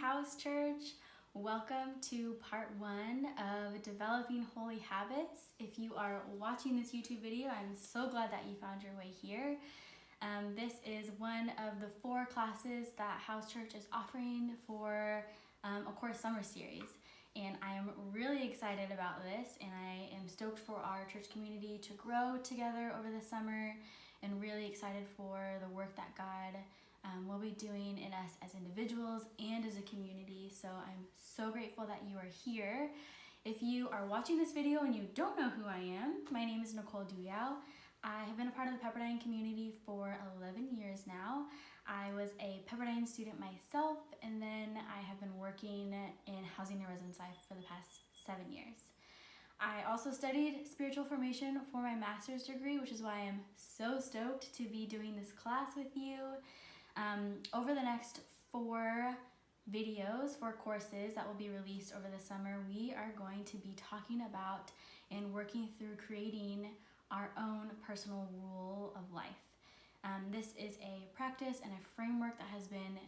House Church. Welcome to part 1 of Developing Holy Habits. If you are watching this YouTube video, I'm so glad that you found your way here. This is one of the 4 classes that House Church is offering for a course summer series. And I am really excited about this, and I am stoked for our church community to grow together over the summer, and really excited for the work that God will be doing in us as individuals and as a community. So I'm so grateful that you are here. If you are watching this video and you don't know who I am, my name is Nicole Duyao. I have been a part of the Pepperdine community for 11 years now. I was a Pepperdine student myself, and then I have been working in housing and residence life for the past 7 years. I also studied spiritual formation for my master's degree, which is why I'm so stoked to be doing this class with you. Over the next 4 videos, 4 courses that will be released over the summer, we are going to be talking about and working through creating our own personal rule of life. This is a practice and a framework that has been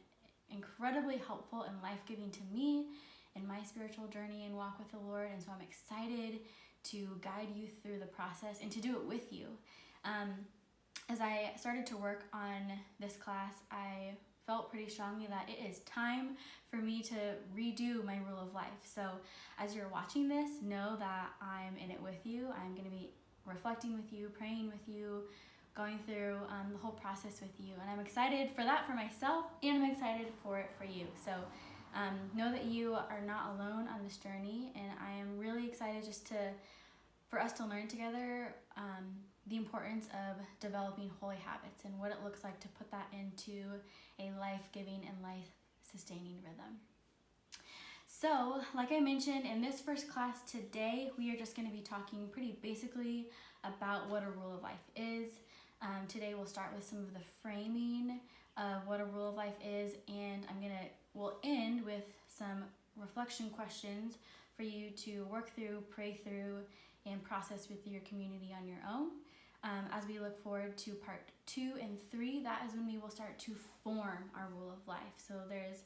incredibly helpful and life-giving to me in my spiritual journey and walk with the Lord, and so I'm excited to guide you through the process and to do it with you. As I started to work on this class, I felt pretty strongly that it is time for me to redo my rule of life. So as you're watching this, know that I'm in it with you. I'm going to be reflecting with you, praying with you, going through the whole process with you. And I'm excited for that for myself, and I'm excited for it for you. So know that you are not alone on this journey, and I am really excited for us to learn together the importance of developing holy habits and what it looks like to put that into a life-giving and life-sustaining rhythm. So, like I mentioned, in this first class today, we are just going to be talking pretty basically about what a rule of life is. Today we'll start with some of the framing of what a rule of life is, and we'll end with some reflection questions for you to work through, pray through, and process with your community on your own. As we look forward to part 2 and 3, that is when we will start to form our rule of life. So there's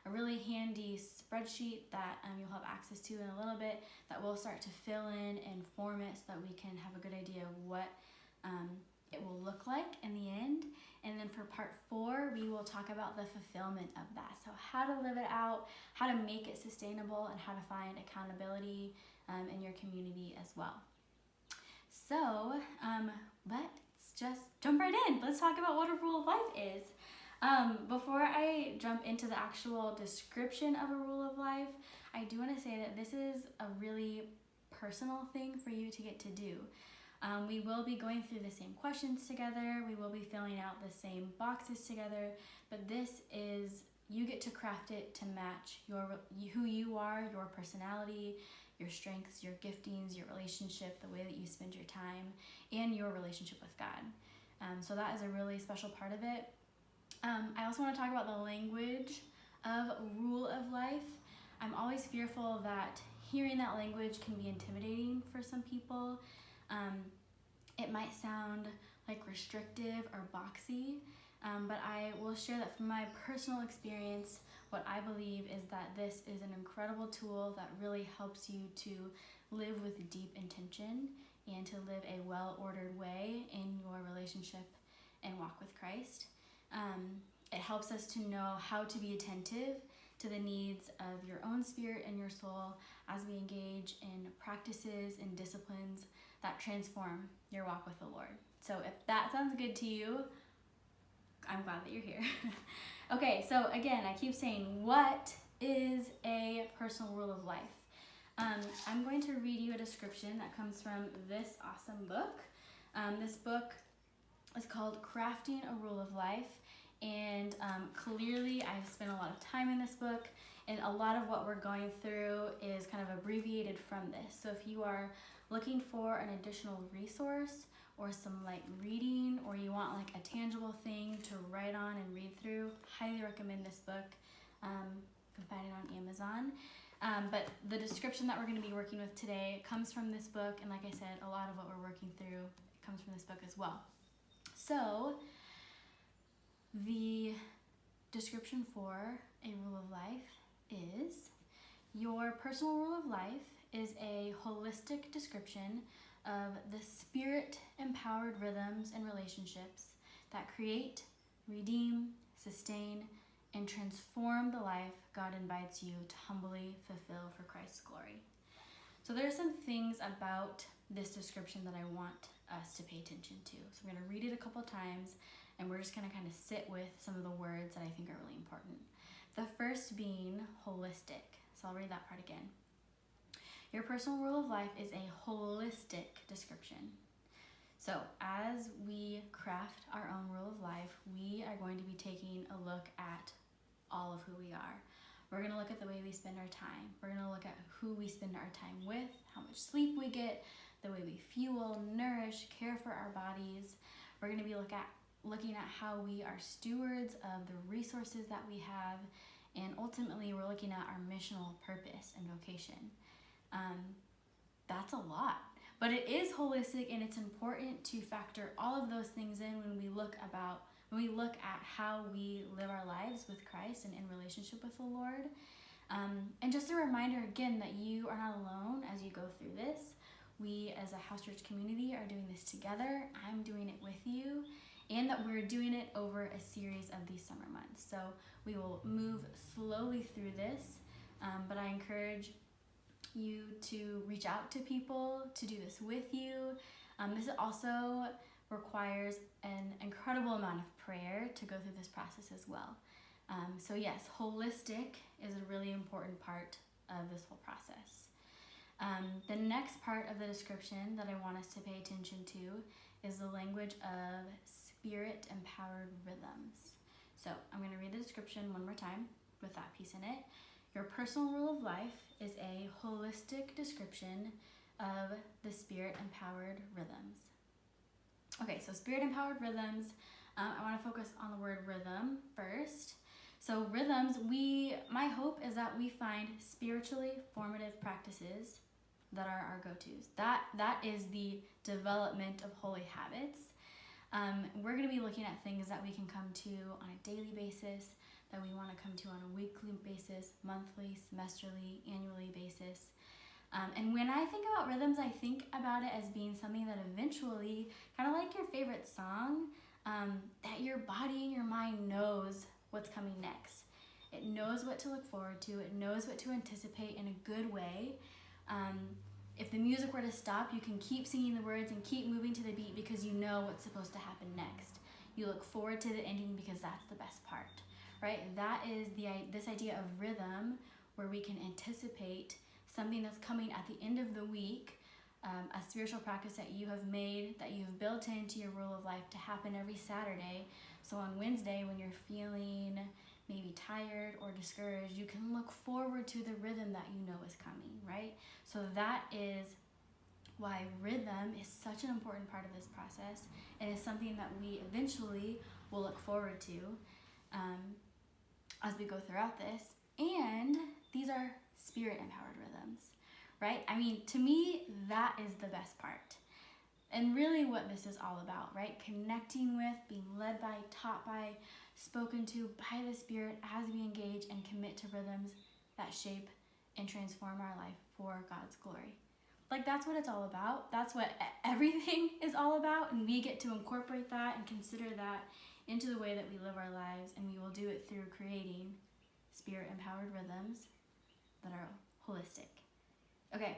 a really handy spreadsheet that you'll have access to in a little bit that we'll start to fill in and form it so that we can have a good idea of what it will look like in the end. And then for part 4, we will talk about the fulfillment of that. So how to live it out, how to make it sustainable, and how to find accountability in your community as well. So let's just jump right in. Let's talk about what a rule of life is. Before I jump into the actual description of a rule of life, I do want to say that this is a really personal thing for you to get to do. We will be going through the same questions together. We will be filling out the same boxes together, but this is, you get to craft it to match who you are, your personality, your strengths, your giftings, your relationship, the way that you spend your time, and your relationship with God. So that is a really special part of it. I also want to talk about the language of rule of life. I'm always fearful that hearing that language can be intimidating for some people. It might sound like restrictive or boxy, but I will share that from my personal experience, what I believe is that this is an incredible tool that really helps you to live with deep intention and to live a well-ordered way in your relationship and walk with Christ. It helps us to know how to be attentive to the needs of your own spirit and your soul as we engage in practices and disciplines that transform your walk with the Lord. So if that sounds good to you, I'm glad that you're here. Okay, so again, I keep saying, what is a personal rule of life? I'm going to read you a description that comes from this awesome book. This book is called Crafting a Rule of Life, and clearly I've spent a lot of time in this book, and a lot of what we're going through is kind of abbreviated from this. So if you are looking for an additional resource or some light reading, or you want like a tangible thing to write on and read through, highly recommend this book. You can find it on Amazon. But the description that we're going to be working with today comes from this book, and like I said, a lot of what we're working through comes from this book as well. So the description for a rule of life is your personal rule of life is a holistic description of the spirit-empowered rhythms and relationships that create, redeem, sustain, and transform the life God invites you to humbly fulfill for Christ's glory. So there are some things about this description that I want us to pay attention to. So I'm going to read it a couple times, and we're just going to kind of sit with some of the words that I think are really important. The first being holistic. So I'll read that part again. Your personal rule of life is a holistic description. So as we craft our own rule of life, we are going to be taking a look at all of who we are. We're going to look at the way we spend our time. We're going to look at who we spend our time with, how much sleep we get, the way we fuel, nourish, care for our bodies. We're going to be looking at how we are stewards of the resources that we have, and ultimately we're looking at our missional purpose and vocation. That's a lot, but it is holistic, and it's important to factor all of those things in when we look at how we live our lives with Christ and in relationship with the Lord. And just a reminder again that you are not alone as you go through this. We as a house church community are doing this together. I'm doing it with you, and that we're doing it over a series of these summer months. So we will move slowly through this, but I encourage you to reach out to people to do this with you. This also requires an incredible amount of prayer to go through this process as well. So yes, holistic is a really important part of this whole process. The next part of the description that I want us to pay attention to is the language of spirit-empowered rhythms. So I'm going to read the description one more time with that piece in it. Your personal rule of life is a holistic description of the spirit-empowered rhythms. Okay, so spirit-empowered rhythms, I want to focus on the word rhythm first. So rhythms, my hope is that we find spiritually formative practices that are our go-tos. That is the development of holy habits. We're going to be looking at things that we can come to on a daily basis, that we want to come to on a weekly basis, monthly, semesterly, annually basis. And when I think about rhythms, I think about it as being something that eventually, kind of like your favorite song, that your body and your mind knows what's coming next. It knows what to look forward to. It knows what to anticipate in a good way. If the music were to stop, you can keep singing the words and keep moving to the beat because you know what's supposed to happen next. You look forward to the ending because that's the best part, right? That is this idea of rhythm, where we can anticipate something that's coming at the end of the week, a spiritual practice that you have made, that you've built into your rule of life to happen every Saturday. So on Wednesday, when you're feeling maybe tired or discouraged, you can look forward to the rhythm that you know is coming, right? So that is why rhythm is such an important part of this process, and is something that we eventually will look forward to as we go throughout this. And these are spirit-empowered rhythms, right? I mean, to me, that is the best part. And really what this is all about, right? Connecting with, being led by, taught by, spoken to by the Spirit as we engage and commit to rhythms that shape and transform our life for God's glory. Like, that's what it's all about. That's what everything is all about, and we get to incorporate that and consider that into the way that we live our lives, and we will do it through creating spirit-empowered rhythms that are holistic. Okay.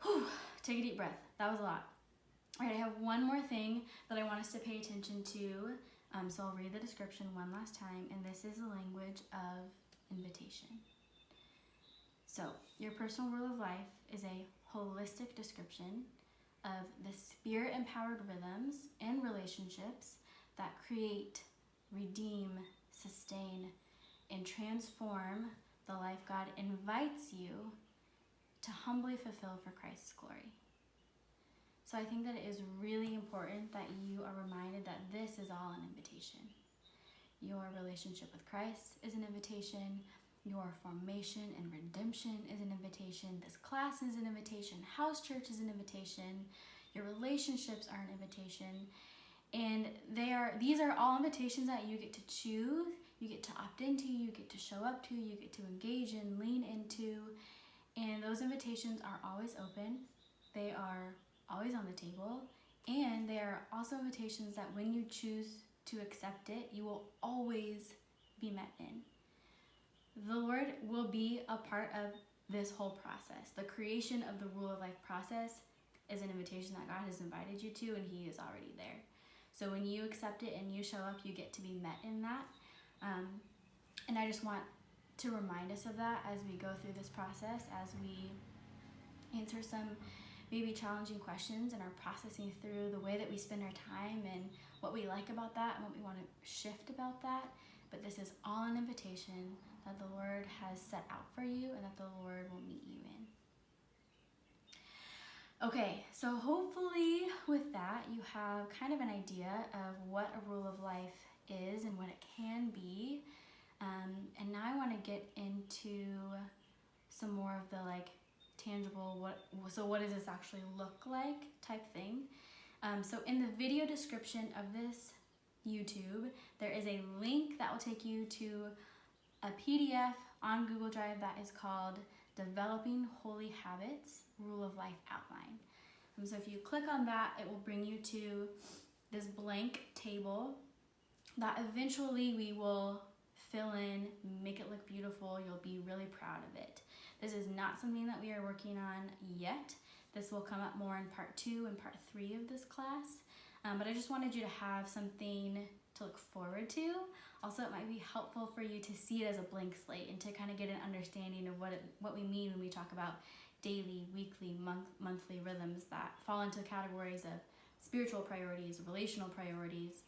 Whew. Take a deep breath. That was a lot. All right, I have one more thing that I want us to pay attention to. So I'll read the description one last time, and this is the language of invitation. So your personal rule of life is a holistic description of the spirit-empowered rhythms and relationships that create, redeem, sustain, and transform the life God invites you to humbly fulfill for Christ's glory. So I think that it is really important that you are reminded that this is all an invitation. Your relationship with Christ is an invitation. Your formation and redemption is an invitation. This class is an invitation. House church is an invitation. Your relationships are an invitation. And these are all invitations that you get to choose. you get to opt into, you get to show up to, you get to engage in, lean into. And those invitations are always open. They are always on the table. And they are also invitations that when you choose to accept it, you will always be met in. The Lord will be a part of this whole process. The creation of the Rule of Life process is an invitation that God has invited you to, and He is already there. So when you accept it and you show up, you get to be met in that. And I just want to remind us of that as we go through this process, as we answer some maybe challenging questions and are processing through the way that we spend our time and what we like about that and what we want to shift about that. But this is all an invitation that the Lord has set out for you and that the Lord will meet you in. Okay, so hopefully with that you have kind of an idea of what a rule of life is and what it can be. And now I want to get into some more of the tangible, what does this actually look like type thing. So in the video description of this YouTube, there is a link that will take you to a PDF on Google Drive that is called Developing Holy Habits Rule of Life Outline. So if you click on that, it will bring you to this blank table that eventually we will fill in, make it look beautiful. You'll be really proud of it. This is not something that we are working on yet. This will come up more in part 2 and part 3 of this class. But I just wanted you to have something to look forward to. Also, it might be helpful for you to see it as a blank slate and to kind of get an understanding of what we mean when we talk about daily, weekly, monthly rhythms that fall into categories of spiritual priorities, relational priorities,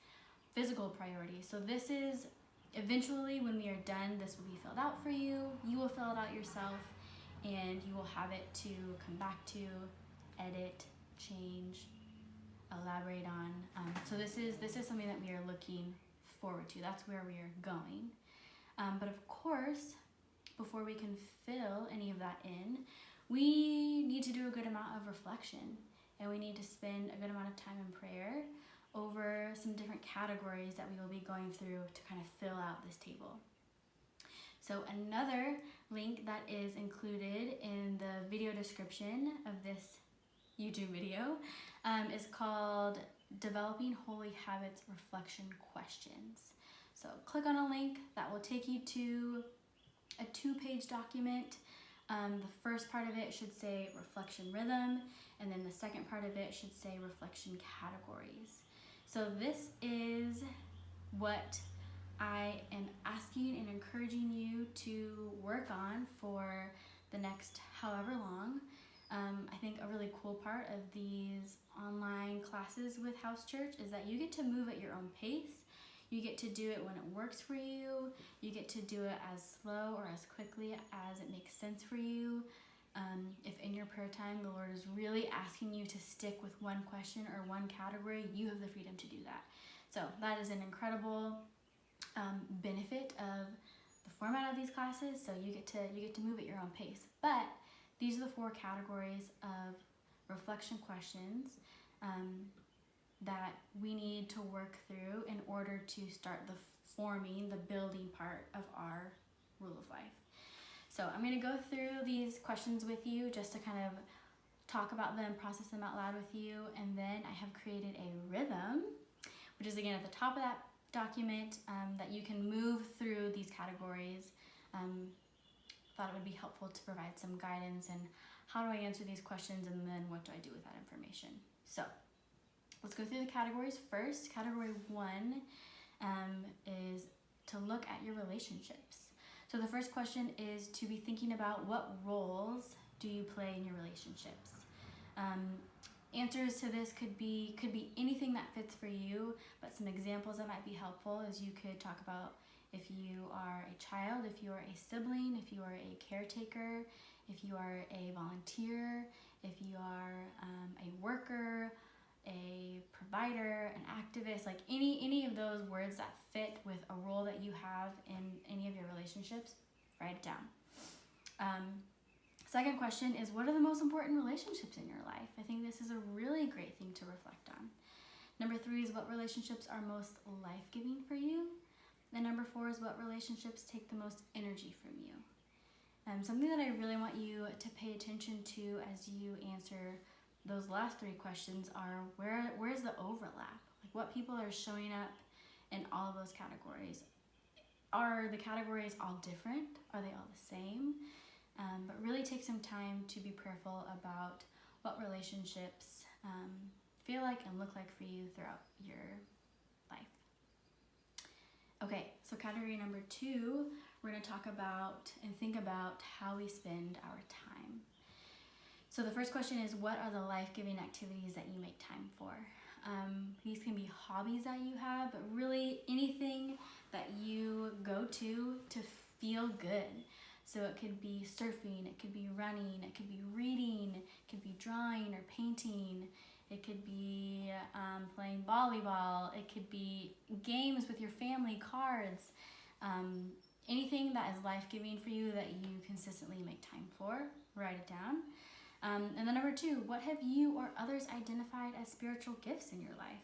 physical priorities. So this is eventually, when we are done, this will be filled out for you. You will fill it out yourself, and you will have it to come back to, edit, change, elaborate on. So this is something that we are looking forward to. That's where we are going. But of course, before we can fill any of that in, we need to do a good amount of reflection, and we need to spend a good amount of time in prayer over some different categories that we will be going through to kind of fill out this table. So another link that is included in the video description of this YouTube video is called Developing Holy Habits Reflection Questions. So click on a link that will take you to a 2-page document. The first part of it should say reflection rhythm, and then the second part of it should say reflection categories. So this is what I am asking and encouraging you to work on for the next however long. I think a really cool part of these online classes with House Church is that you get to move at your own pace. You get to do it when it works for you. You get to do it as slow or as quickly as it makes sense for you. If in your prayer time the Lord is really asking you to stick with one question or one category, you have the freedom to do that. So that is an incredible benefit of the format of these classes. So you get to move at your own pace. But these are the 4 categories of reflection questions that we need to work through in order to start the building part of our rule of life. So I'm going to go through these questions with you just to kind of talk about them, process them out loud with you, and then I have created a rhythm, which is again at the top of that document, that you can move through these categories. Thought it would be helpful to provide some guidance and how do I answer these questions and then what do I do with that information. So let's go through the categories first. Category 1 is to look at your relationships. So the first question is to be thinking about what roles do you play in your relationships. Answers to this could be anything that fits for you, but some examples that might be helpful is you could talk about if you are a child, if you are a sibling, if you are a caretaker, if you are a volunteer, if you are a worker, a provider, an activist, like any of those words that fit with a role that you have in any of your relationships, write it down. Second question is, what are the most important relationships in your life? I think this is a really great thing to reflect on. Number 3 is, what relationships are most life-giving for you? Then number 4 is what relationships take the most energy from you. Something that I really want you to pay attention to as you answer those last 3 questions are where's the overlap? Like what people are showing up in all of those categories. Are the categories all different? Are they all the same? But really take some time to be prayerful about what relationships feel like and look like for you throughout your life. Okay, so category number 2, we're going to talk about and think about how we spend our time. So the first question is, what are the life-giving activities that you make time for? These can be hobbies that you have, but really anything that you go to feel good. So it could be surfing, it could be running, it could be reading, it could be drawing or painting, it could be playing volleyball, it could be games with your family, cards, anything that is life-giving for you that you consistently make time for, write it down. And then number 2, what have you or others identified as spiritual gifts in your life?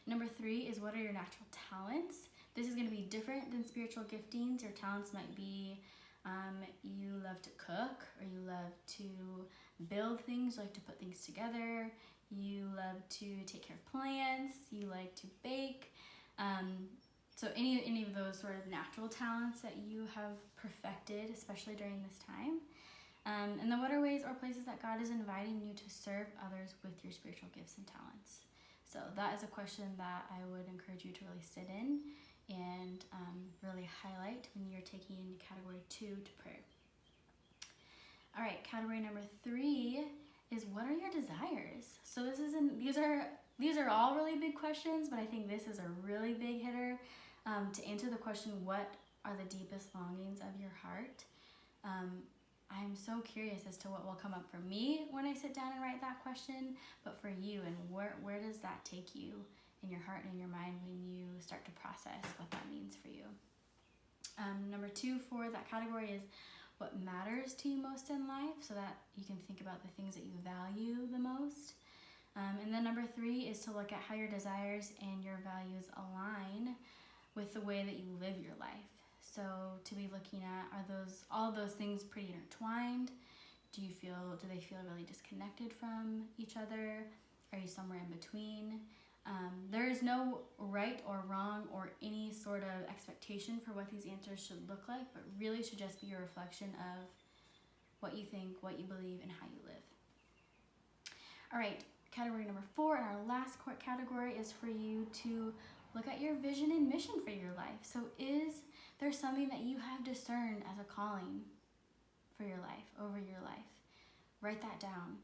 Number 3 is, what are your natural talents? This is going to be different than spiritual giftings. Your talents might be you love to cook, or you love to build things, you like to put things together, you love to take care of plants, you like to bake. So any of those sort of natural talents that you have perfected, especially during this time. And then what are ways or places that God is inviting you to serve others with your spiritual gifts and talents? So that is a question that I would encourage you to really sit in and really highlight when you're taking category 2 to prayer. All right, category number 3 is, what are your desires? So these are all really big questions, but I think this is a really big hitter to answer the question, what are the deepest longings of your heart? I'm so curious as to what will come up for me when I sit down and write that question, but for you, and where does that take you in your heart and in your mind when you start to process what that means for you? Number 2 for that category is, what matters to you most in life, so that you can think about the things that you value the most. And then number 3 is to look at how your desires and your values align with the way that you live your life. So to be looking at, are all of those things pretty intertwined? Do they feel really disconnected from each other? Are you somewhere in between? There is no right or wrong or any sort of expectation for what these answers should look like, but really should just be a reflection of what you think, what you believe, and how you live. All right, category number 4, and our last category is for you to look at your vision and mission for your life. So is there something that you have discerned as a calling for your life, over your life? Write that down.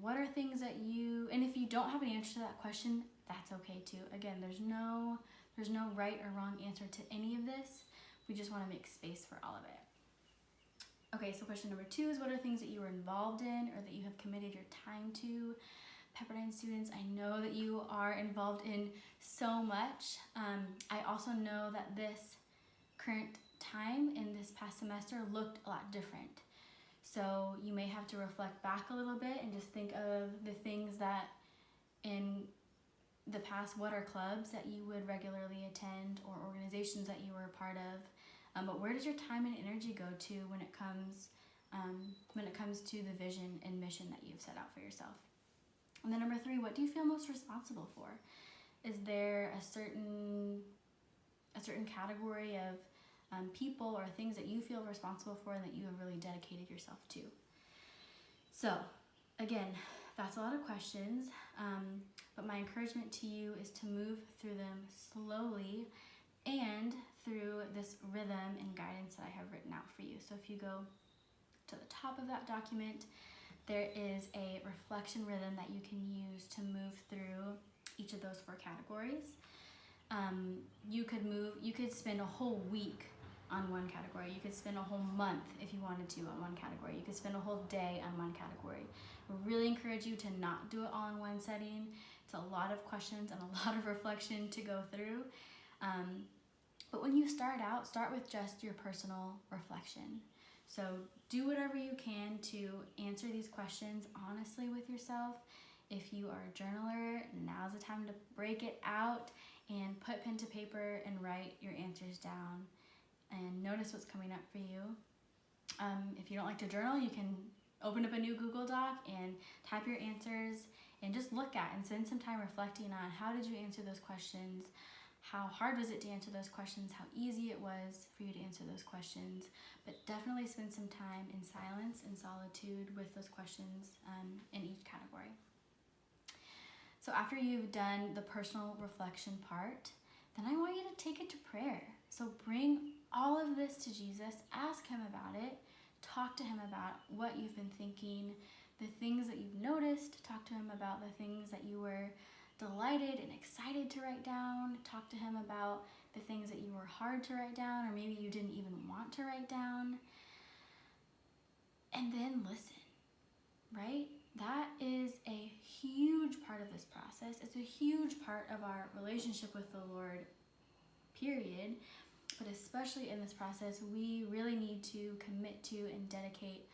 What are things that and if you don't have an answer to that question, that's okay too. Again, there's no right or wrong answer to any of this. We just want to make space for all of it. Okay, so question number 2 is, what are things that you are involved in or that you have committed your time to? Pepperdine students, I know that you are involved in so much. I also know that this current time in this past semester looked a lot different. So you may have to reflect back a little bit and just think of the things that in the past, what are clubs that you would regularly attend or organizations that you were a part of. But where does your time and energy go to when it comes to the vision and mission that you've set out for yourself? And then number 3, what do you feel most responsible for? Is there a certain category of people or things that you feel responsible for and that you have really dedicated yourself to? So again, that's a lot of questions, but my encouragement to you is to move through them slowly and through this rhythm and guidance that I have written out for you. So if you go to the top of that document, there is a reflection rhythm that you can use to move through each of those 4 categories. You could spend a whole week on one category. You could spend a whole month if you wanted to on one category. You could spend a whole day on one category. I really encourage you to not do it all in one setting. It's a lot of questions and a lot of reflection to go through. But when you start with just your personal reflection. So do whatever you can to answer these questions honestly with yourself. If you are a journaler, now's the time to break it out and put pen to paper and write your answers down and notice what's coming up for you. If you don't like to journal, you can open up a new Google Doc and type your answers and just look at and spend some time reflecting on how did you answer those questions, how hard was it to answer those questions, how easy it was for you to answer those questions. But definitely spend some time in silence and solitude with those questions in each category. So after you've done the personal reflection part, then I want you to take it to prayer. So bring all of this to Jesus, ask him about it, talk to him about what you've been thinking, the things that you've noticed, talk to him about the things that you were delighted and excited to write down, talk to him about the things that you were hard to write down or maybe you didn't even want to write down. And then listen, right? That is a huge part of this process. It's a huge part of our relationship with the Lord, period. But especially in this process, we really need to commit to and dedicate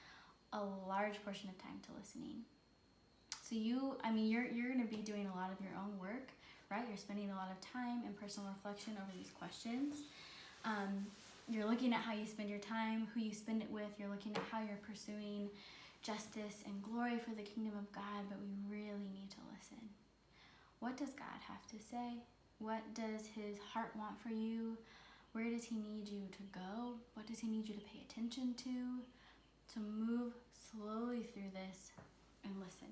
a large portion of time to listening. So you're going to be doing a lot of your own work, right? You're spending a lot of time in personal reflection over these questions. You're looking at how you spend your time, who you spend it with. You're looking at how you're pursuing justice and glory for the kingdom of God, but we really need to listen. What does God have to say? What does his heart want for you? Where does he need you to go? What does he need you to pay attention to? So move slowly through this and listen.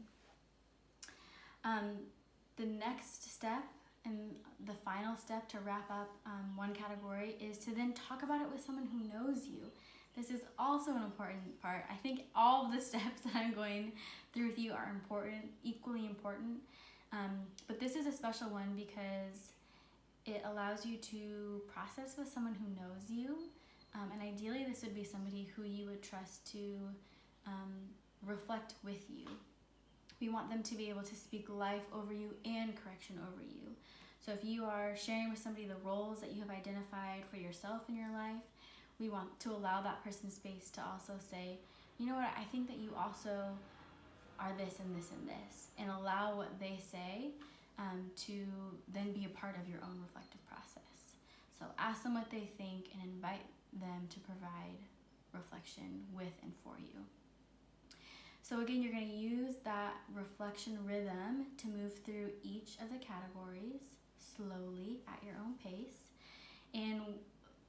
The next step and the final step to wrap up one category is to then talk about it with someone who knows you. This is also an important part. I think all of the steps that I'm going through with you are important, equally important. But this is a special one because it allows you to process with someone who knows you. And ideally, this would be somebody who you would trust to reflect with you. We want them to be able to speak life over you and correction over you. So if you are sharing with somebody the roles that you have identified for yourself in your life, we want to allow that person space to also say, you know what, I think that you also are this and this and this, and allow what they say to then be a part of your own reflective process. So ask them what they think and invite them to provide reflection with and for you. So again, you're going to use that reflection rhythm to move through each of the categories slowly at your own pace. And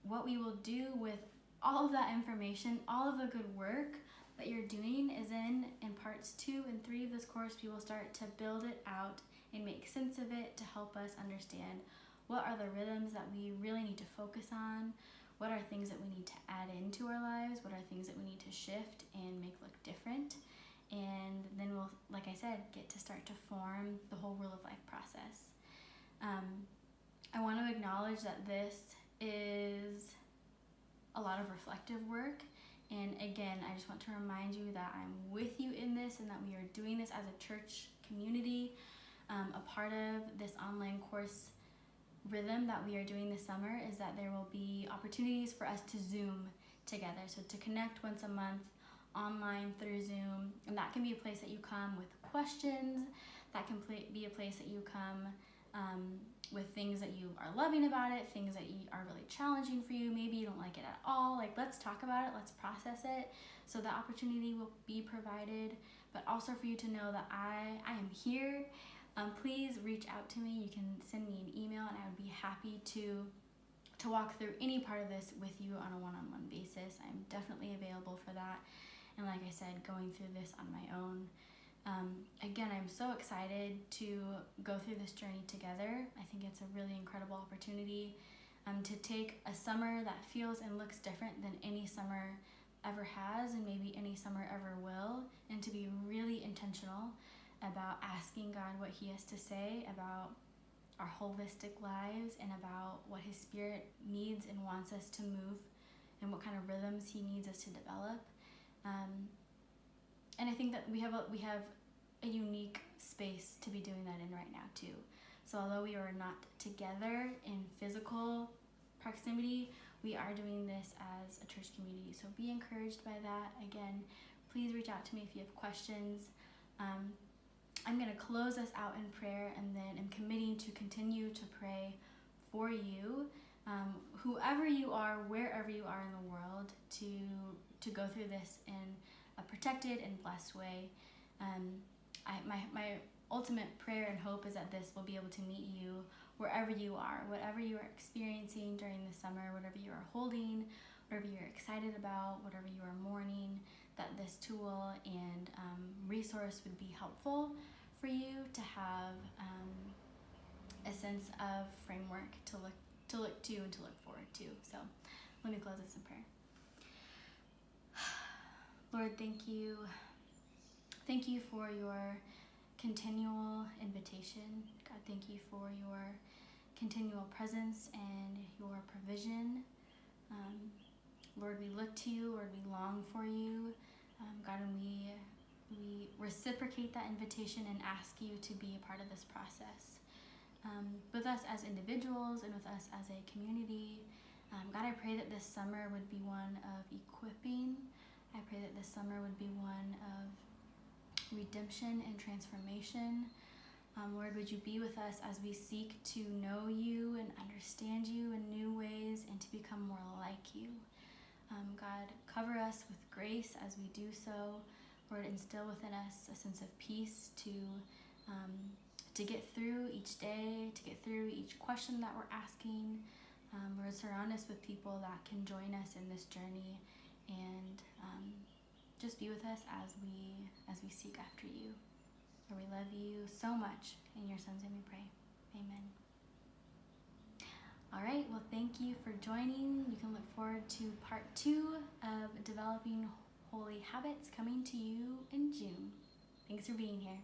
what we will do with all of that information, all of the good work that you're doing is in parts 2 and 3 of this course, we will start to build it out and make sense of it to help us understand what are the rhythms that we really need to focus on, what are things that we need to add into our lives, what are things that we need to shift and make look different. And then we'll, like I said, get to start to form the whole Rule of Life process. I want to acknowledge that this is a lot of reflective work. And again, I just want to remind you that I'm with you in this and that we are doing this as a church community. A part of this online course rhythm that we are doing this summer is that there will be opportunities for us to Zoom together. So to connect once a month online through Zoom, and that can be a place that you come with questions, that can be a place that you come with things that you are loving about it, things that are really challenging for you, maybe you don't like it at all, like let's talk about it, let's process it. So the opportunity will be provided, but also for you to know that I am here. Please reach out to me. You can send me an email and I would be happy to walk through any part of this with you on a one-on-one basis. I'm definitely available for that. And like I said, going through this on my own. Again, I'm so excited to go through this journey together. I think it's a really incredible opportunity to take a summer that feels and looks different than any summer ever has and maybe any summer ever will, and to be really intentional about asking God what he has to say about our holistic lives and about what his Spirit needs and wants us to move and what kind of rhythms he needs us to develop. And I think that we have a unique space to be doing that in right now too. So although we are not together in physical proximity, we are doing this as a church community. So be encouraged by that. Again, please reach out to me if you have questions. I'm going to close us out in prayer, and then I'm committing to continue to pray for you, whoever you are, wherever you are in the world, to go through this in a protected and blessed way. My ultimate prayer and hope is that this will be able to meet you wherever you are, whatever you are experiencing during the summer, whatever you are holding, whatever you're excited about, whatever you are mourning, that this tool and resource would be helpful for you to have a sense of framework to look to and to look forward to. So let me close this in prayer. Lord, thank you. Thank you for your continual invitation. God, thank you for your continual presence and your provision. Lord, we look to you. Lord, we long for you. God, and we reciprocate that invitation and ask you to be a part of this process. With us as individuals and with us as a community. God, I pray that this summer would be one of equipping. I pray that this summer would be one of redemption and transformation. Lord, would you be with us as we seek to know you and understand you in new ways and to become more like you. God, cover us with grace as we do so. Lord, instill within us a sense of peace to get through each day, to get through each question that we're asking. Lord, surround us with people that can join us in this journey and just be with us as we seek after you. Lord, we love you so much. In your son's name we pray. Amen. All right, well, thank you for joining. You can look forward to part 2 of Developing Holy Habits coming to you in June. Thanks for being here.